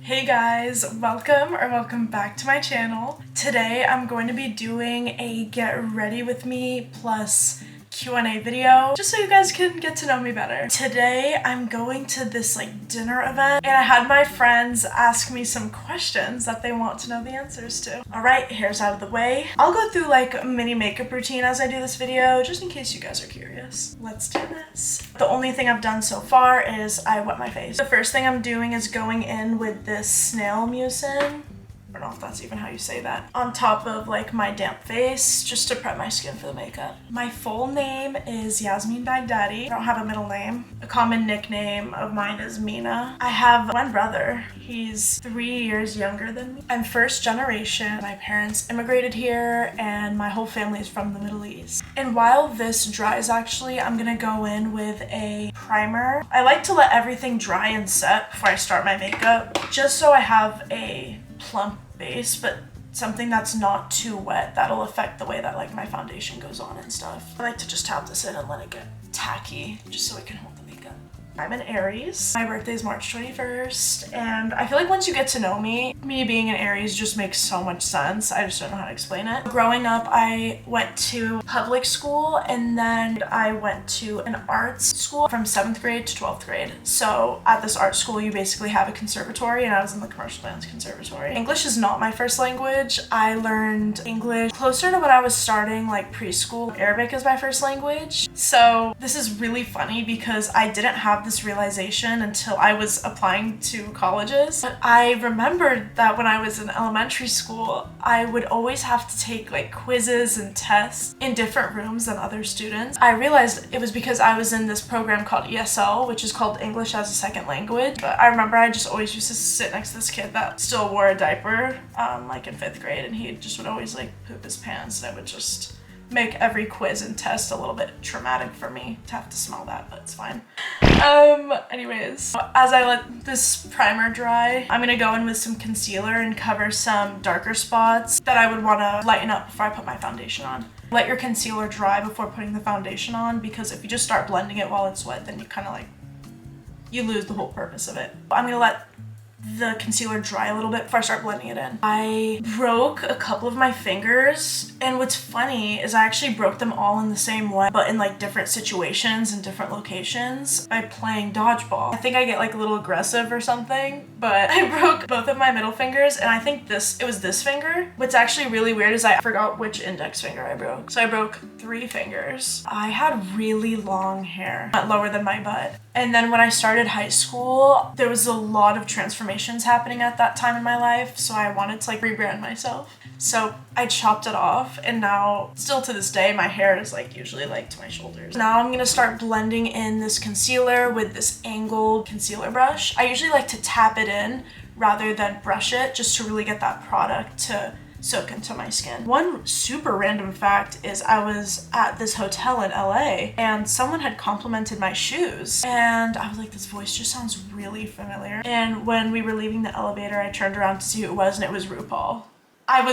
Hey guys, welcome back to my channel. Today I'm going to be doing a get ready with me plus Q&A video just so you guys can get to know me better. Today I'm going to this dinner event and I had my friends ask me some questions that they want to know the answers to. Alright, hair's out of the way. I'll go through a mini makeup routine as I do this video just in case you guys are curious. Let's do this. The only thing I've done so far is I wet my face. The first thing I'm doing is going in with this snail mucin. I don't know if that's even how you say that, on top of my damp face just to prep my skin for the makeup. My full name is Yasmin Baghdadi. I don't have a middle name. A common nickname of mine is Mina. I have one brother. He's 3 years younger than me. I'm first generation. My parents immigrated here and my whole family is from the Middle East. And while this dries, actually, I'm gonna go in with a primer. I like to let everything dry and set before I start my makeup, just so I have a plump base, but something that's not too wet. That'll affect the way that my foundation goes on and stuff. I like to just tap this in and let it get tacky just so it can hold the makeup. I'm an Aries. My birthday is March 21st, and I feel like once you get to know me being an Aries just makes so much sense. I just don't know how to explain it. Growing up, I went to public school and then I went to an arts school from 7th grade to 12th grade. So at this art school, you basically have a conservatory, and I was in the commercial dance conservatory. English is not my first language. I learned English closer to when I was starting preschool. Arabic is my first language. So this is really funny because I didn't have this realization until I was applying to colleges. But I remembered that when I was in elementary school, I would always have to take quizzes and tests in different rooms than other students. I realized it was because I was in this program called ESL, which is called English as a Second Language. But I remember I just always used to sit next to this kid that still wore a diaper, in 5th grade, and he just would always poop his pants, and it would just make every quiz and test a little bit traumatic for me to have to smell that, but it's fine. Anyways, as I let this primer dry, I'm gonna go in with some concealer and cover some darker spots that I would want to lighten up before I put my foundation on. Let your concealer dry before putting the foundation on, because if you just start blending it while it's wet, then you kind of you lose the whole purpose of it. I'm gonna let the concealer dry a little bit before I start blending it in. I broke a couple of my fingers, and what's funny is I actually broke them all in the same way, but in different situations and different locations by playing dodgeball. I think I get a little aggressive or something, but I broke both of my middle fingers, and I think it was this finger. What's actually really weird is I forgot which index finger I broke. So I broke 3 fingers. I had really long hair, not lower than my butt. And then when I started high school, there was a lot of transformations happening at that time in my life, so I wanted to rebrand myself. So I chopped it off, and now, still to this day, my hair is usually to my shoulders. Now I'm gonna start blending in this concealer with this angled concealer brush. I usually like to tap it in rather than brush it, just to really get that product to soak into my skin. One super random fact is I was at this hotel in LA and someone had complimented my shoes, and I was like, this voice just sounds really familiar. And when we were leaving the elevator, I turned around to see who it was, and it was RuPaul. I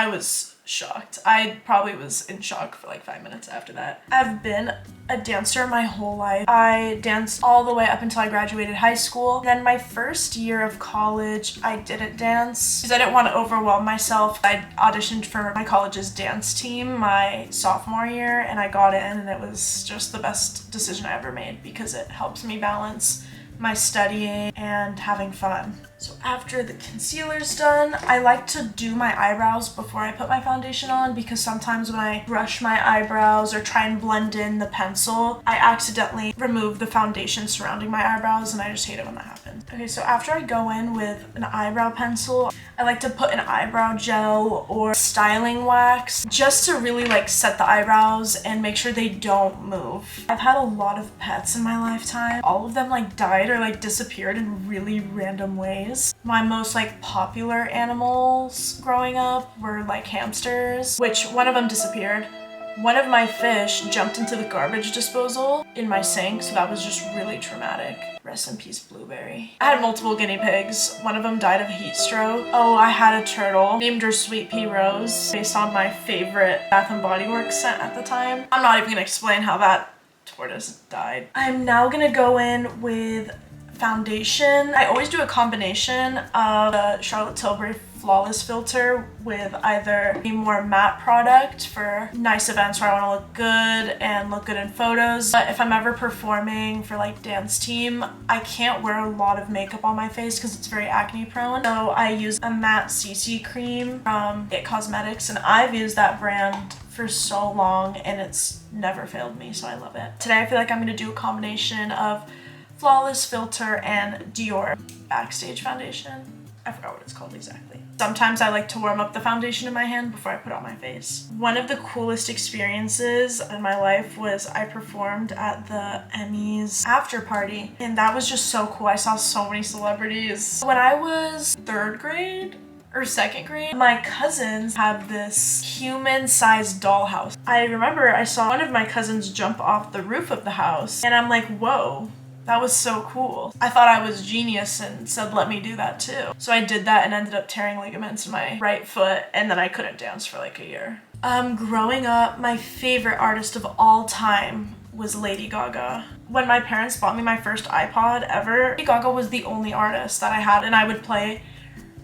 was shocked. I probably was in shock for 5 minutes after that. I've been a dancer my whole life. I danced all the way up until I graduated high school. Then my first year of college, I didn't dance because I didn't want to overwhelm myself. I auditioned for my college's dance team my sophomore year, and I got in, and it was just the best decision I ever made because it helps me balance my studying and having fun. So after the concealer's done, I like to do my eyebrows before I put my foundation on, because sometimes when I brush my eyebrows or try and blend in the pencil, I accidentally remove the foundation surrounding my eyebrows, and I just hate it when that happens. Okay, so after I go in with an eyebrow pencil, I like to put an eyebrow gel or styling wax just to really set the eyebrows and make sure they don't move. I've had a lot of pets in my lifetime. All of them died or disappeared in really random ways. My most popular animals growing up were hamsters, which one of them disappeared. One of my fish jumped into the garbage disposal in my sink, so that was just really traumatic. Rest in peace, Blueberry. I had multiple guinea pigs. One of them died of heat stroke. Oh, I had a turtle. Named her Sweet Pea Rose, based on my favorite Bath & Body Works scent at the time. I'm not even gonna explain how that tortoise died. I'm now gonna go in with foundation, I always do a combination of the Charlotte Tilbury Flawless filter with either a more matte product for nice events where I want to look good and look good in photos. But if I'm ever performing for like dance team, I can't wear a lot of makeup on my face because it's very acne prone. So I use a matte CC cream from It Cosmetics, and I've used that brand for so long and it's never failed me, so I love it. Today I feel like I'm going to do a combination of Flawless filter and Dior Backstage foundation. I forgot what it's called exactly. Sometimes I like to warm up the foundation in my hand before I put on my face. One of the coolest experiences in my life was I performed at the Emmys after party, and that was just so cool. I saw so many celebrities. When I was 3rd grade or 2nd grade, my cousins had this human-sized dollhouse. I remember I saw one of my cousins jump off the roof of the house, and I'm like, whoa. That was so cool. I thought I was genius and said, let me do that too. So I did that and ended up tearing ligaments in my right foot, and then I couldn't dance for like a year. Growing up, my favorite artist of all time was Lady Gaga. When my parents bought me my first iPod ever, Lady Gaga was the only artist that I had, and I would play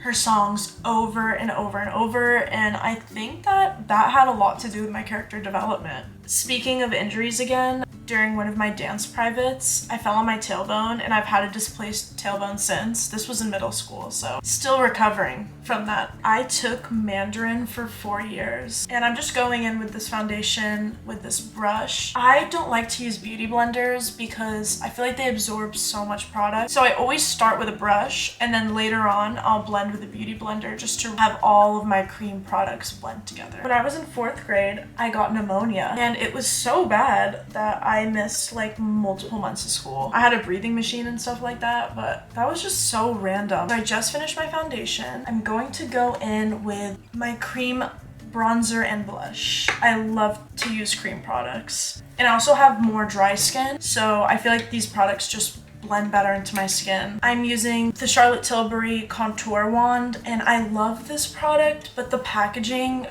her songs over and over and over, and I think that had a lot to do with my character development. Speaking of injuries again, during one of my dance privates, I fell on my tailbone and I've had a displaced tailbone since. This was in middle school, so still recovering from that. I took Mandarin for 4 years, and I'm just going in with this foundation with this brush. I don't like to use beauty blenders because I feel like they absorb so much product. So I always start with a brush, and then later on I'll blend with a beauty blender just to have all of my cream products blend together. When I was in 4th grade, I got pneumonia, and it was so bad that I missed like multiple months of school. I had a breathing machine and stuff like that, but that was just so random. I just finished my foundation. I'm going to go in with my cream bronzer and blush. I love to use cream products. And I also have more dry skin, so I feel like these products just blend better into my skin. I'm using the Charlotte Tilbury contour wand, and I love this product, but the packaging,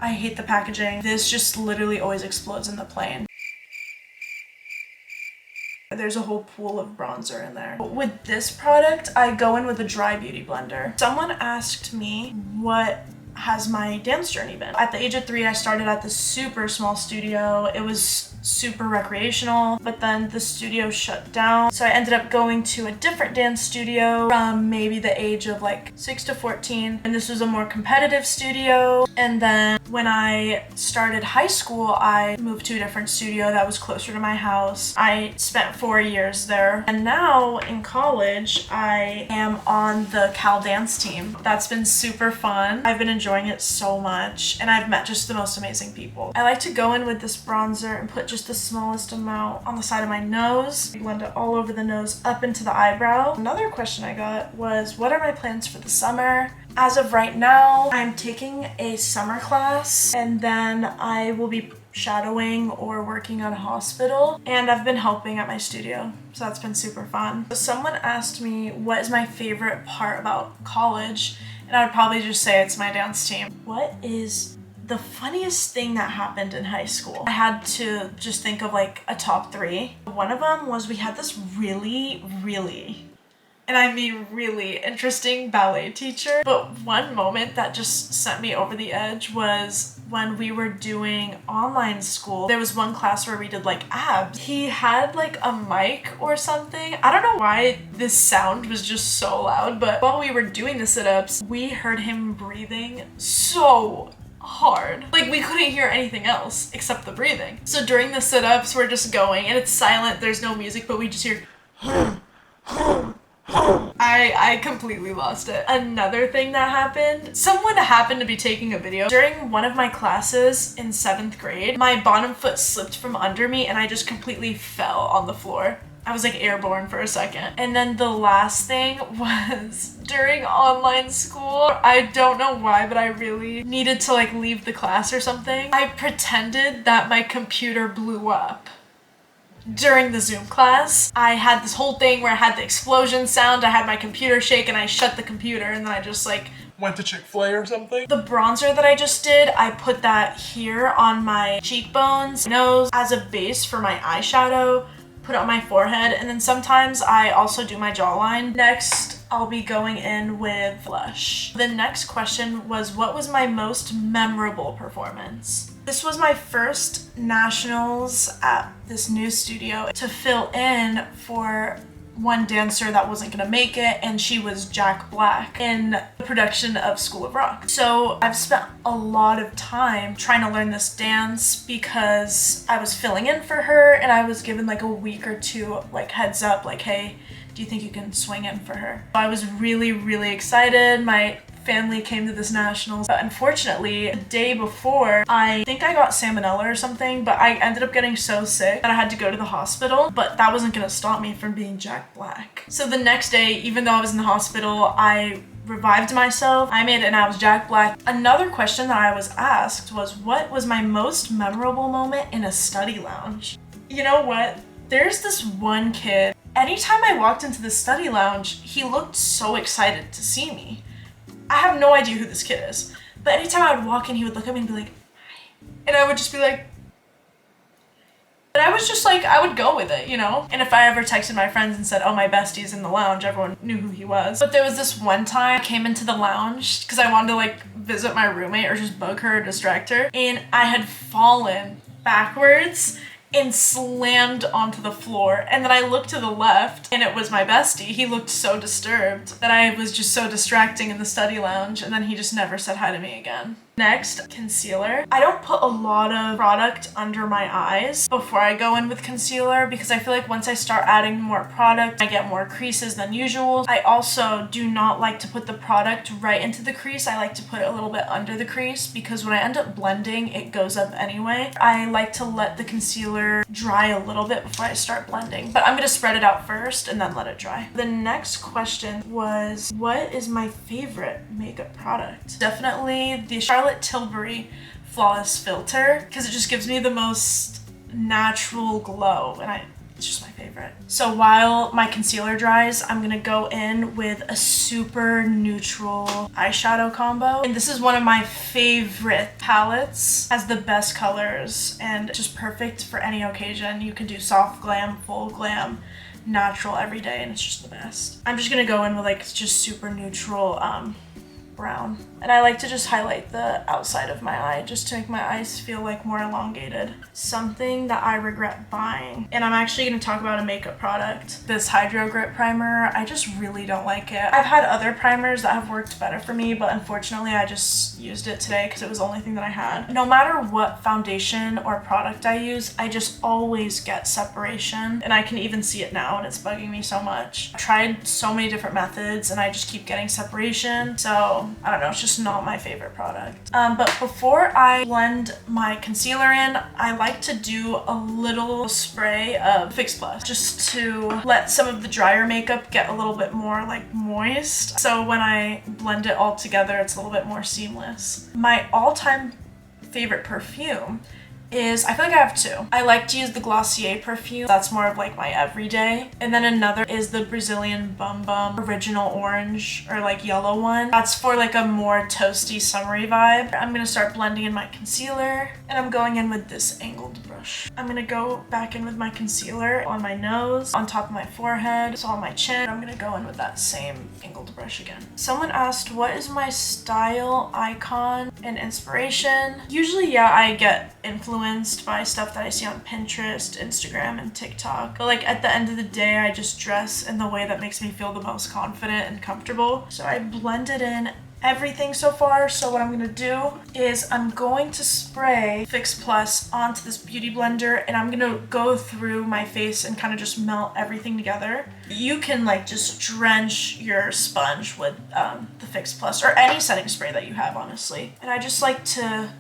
I hate the packaging. This just literally always explodes in the plane. There's a whole pool of bronzer in there. With this product, I go in with a dry beauty blender. Someone asked me what has my dance journey been. At the age of 3, I started at this super small studio. It was super recreational, but then the studio shut down. So I ended up going to a different dance studio from maybe the age of like 6 to 14. And this was a more competitive studio. And then when I started high school, I moved to a different studio that was closer to my house. I spent 4 years there. And now in college, I am on the Cal dance team. That's been super fun. I've been enjoying it so much, and I've met just the most amazing people. I like to go in with this bronzer and put just the smallest amount on the side of my nose. Blend it all over the nose up into the eyebrow. Another question I got was, what are my plans for the summer? As of right now, I'm taking a summer class, and then I will be shadowing or working at a hospital, and I've been helping at my studio, so that's been super fun. So someone asked me what is my favorite part about college, and I would probably just say it's my dance team. What is the funniest thing that happened in high school? I had to just think of like a top 3. One of them was we had this really, and I mean really interesting ballet teacher. But one moment that just sent me over the edge was when we were doing online school. There was one class where we did like abs. He had like a mic or something. I don't know why this sound was just so loud, but while we were doing the sit-ups, we heard him breathing so hard. Like we couldn't hear anything else except the breathing. So during the sit-ups, we're just going and it's silent, there's no music, but we just hear I completely lost it. Another thing that happened, someone happened to be taking a video. During one of my classes in 7th grade, my bottom foot slipped from under me and I just completely fell on the floor. I was like airborne for a second. And then the last thing was during online school. I don't know why, but I really needed to like leave the class or something. I pretended that my computer blew up. During the Zoom class, I had this whole thing where I had the explosion sound, I had my computer shake, and I shut the computer, and then I just like went to Chick-fil-A or something. The bronzer that I just did, I put that here on my cheekbones, nose, as a base for my eyeshadow, put it on my forehead, and then sometimes I also do my jawline. Next, I'll be going in with blush. The next question was, what was my most memorable performance? This was my first nationals at this new studio to fill in for one dancer that wasn't gonna make it, and she was Jack Black in the production of School of Rock. So I've spent a lot of time trying to learn this dance because I was filling in for her, and I was given like a week or two like heads up, like, hey, do you think you can swing in for her? So I was really excited. My family came to this nationals, but unfortunately the day before, I think I got salmonella or something, but I ended up getting so sick that I had to go to the hospital, but that wasn't gonna stop me from being Jack Black. So the next day, even though I was in the hospital, I revived myself. I made it and I was Jack Black. Another question that I was asked was, what was my most memorable moment in a study lounge? You know what? There's this one kid, anytime I walked into the study lounge, he looked so excited to see me. I have no idea who this kid is, but anytime I would walk in, he would look at me and be like, hi. And I would just be like, and I was just like, I would go with it, you know? And if I ever texted my friends and said, oh, my bestie's in the lounge, everyone knew who he was. But there was this one time I came into the lounge because I wanted to like visit my roommate or just bug her or distract her. And I had fallen backwards and slammed onto the floor. And then I looked to the left and it was my bestie. He looked so disturbed that I was just so distracting in the study lounge, and then he just never said hi to me again. Next, concealer. I don't put a lot of product under my eyes before I go in with concealer because I feel like once I start adding more product, I get more creases than usual. I also do not like to put the product right into the crease. I like to put it a little bit under the crease because when I end up blending, it goes up anyway. I like to let the concealer dry a little bit before I start blending, but I'm gonna spread it out first and then let it dry. The next question was, what is my favorite makeup product? Definitely the Charlotte Tilbury Flawless Filter because it just gives me the most natural glow, and it's just my favorite. So while my concealer dries, I'm gonna go in with a super neutral eyeshadow combo. And this is one of my favorite palettes. Has the best colors and just perfect for any occasion. You can do soft glam, full glam, natural every day, and it's just the best. I'm just gonna go in with like just super neutral brown. And I like to just highlight the outside of my eye just to make my eyes feel like more elongated. Something that I regret buying, and I'm actually going to talk about a makeup product. This Hydro Grip Primer, I just really don't like it. I've had other primers that have worked better for me, but unfortunately I just used it today because it was the only thing that I had. No matter what foundation or product I use, I just always get separation, and I can even see it now and it's bugging me so much. I've tried so many different methods and I just keep getting separation, so I don't know, it's just not my favorite product. But before I blend my concealer in, I like to do a little spray of Fix Plus just to let some of the drier makeup get a little bit more like moist. So when I blend it all together, it's a little bit more seamless. My all-time favorite perfume is, I feel like I have two. I like to use the Glossier perfume. That's more of like my everyday. And then another is the Brazilian Bum Bum Original Orange or like yellow one. That's for like a more toasty summery vibe. I'm gonna start blending in my concealer, and I'm going in with this angled brush. I'm gonna go back in with my concealer on my nose, on top of my forehead, so on my chin. I'm gonna go in with that same angled brush again. Someone asked, what is my style icon and inspiration? Usually, yeah, I get influenced by stuff that I see on Pinterest, Instagram, and TikTok. But like at the end of the day, I just dress in the way that makes me feel the most confident and comfortable. So I blended in everything so far. So what I'm gonna do is I'm going to spray Fix Plus onto this beauty blender, and I'm gonna go through my face and kind of just melt everything together. You can like just drench your sponge with the Fix Plus or any setting spray that you have, honestly. And I just like to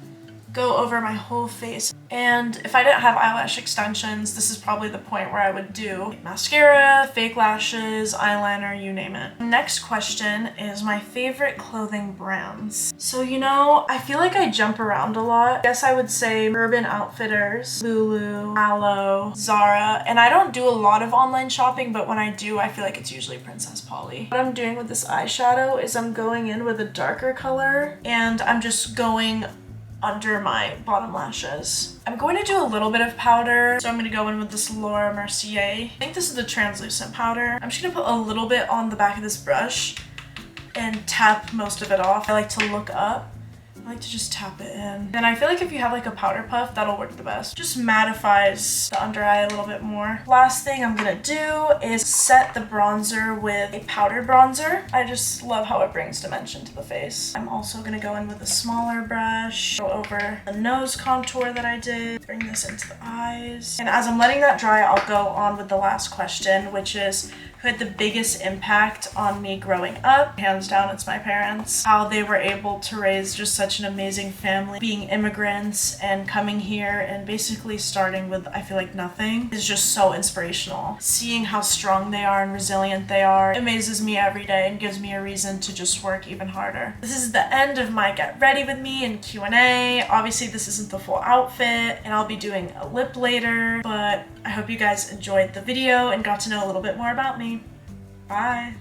go over my whole face. And if I didn't have eyelash extensions, this is probably the point where I would do mascara, fake lashes, eyeliner, you name it. Next question is my favorite clothing brands. So, you know, I feel like I jump around a lot. I guess I would say Urban Outfitters, Lulu, Alo, Zara, and I don't do a lot of online shopping, but when I do, I feel like it's usually Princess Polly. What I'm doing with this eyeshadow is I'm going in with a darker color, and I'm just going under my bottom lashes. I'm going to do a little bit of powder, so I'm going to go in with this Laura Mercier. I think this is the translucent powder. I'm just going to put a little bit on the back of this brush and tap most of it off. I like to look up. I like to just tap it in. And I feel like if you have like a powder puff, that'll work the best. Just mattifies the under eye a little bit more. Last thing I'm gonna do is set the bronzer with a powdered bronzer. I just love how it brings dimension to the face. I'm also gonna go in with a smaller brush, go over the nose contour that I did, bring this into the eyes. And as I'm letting that dry, I'll go on with the last question, which is, who had the biggest impact on me growing up? Hands down, it's my parents. How they were able to raise just such an amazing family, being immigrants and coming here and basically starting with, I feel like, nothing is just so inspirational. Seeing how strong they are and resilient they are amazes me every day and gives me a reason to just work even harder. This is the end of my get ready with me and Q&A. Obviously, this isn't the full outfit and I'll be doing a lip later, but I hope you guys enjoyed the video and got to know a little bit more about me. Bye.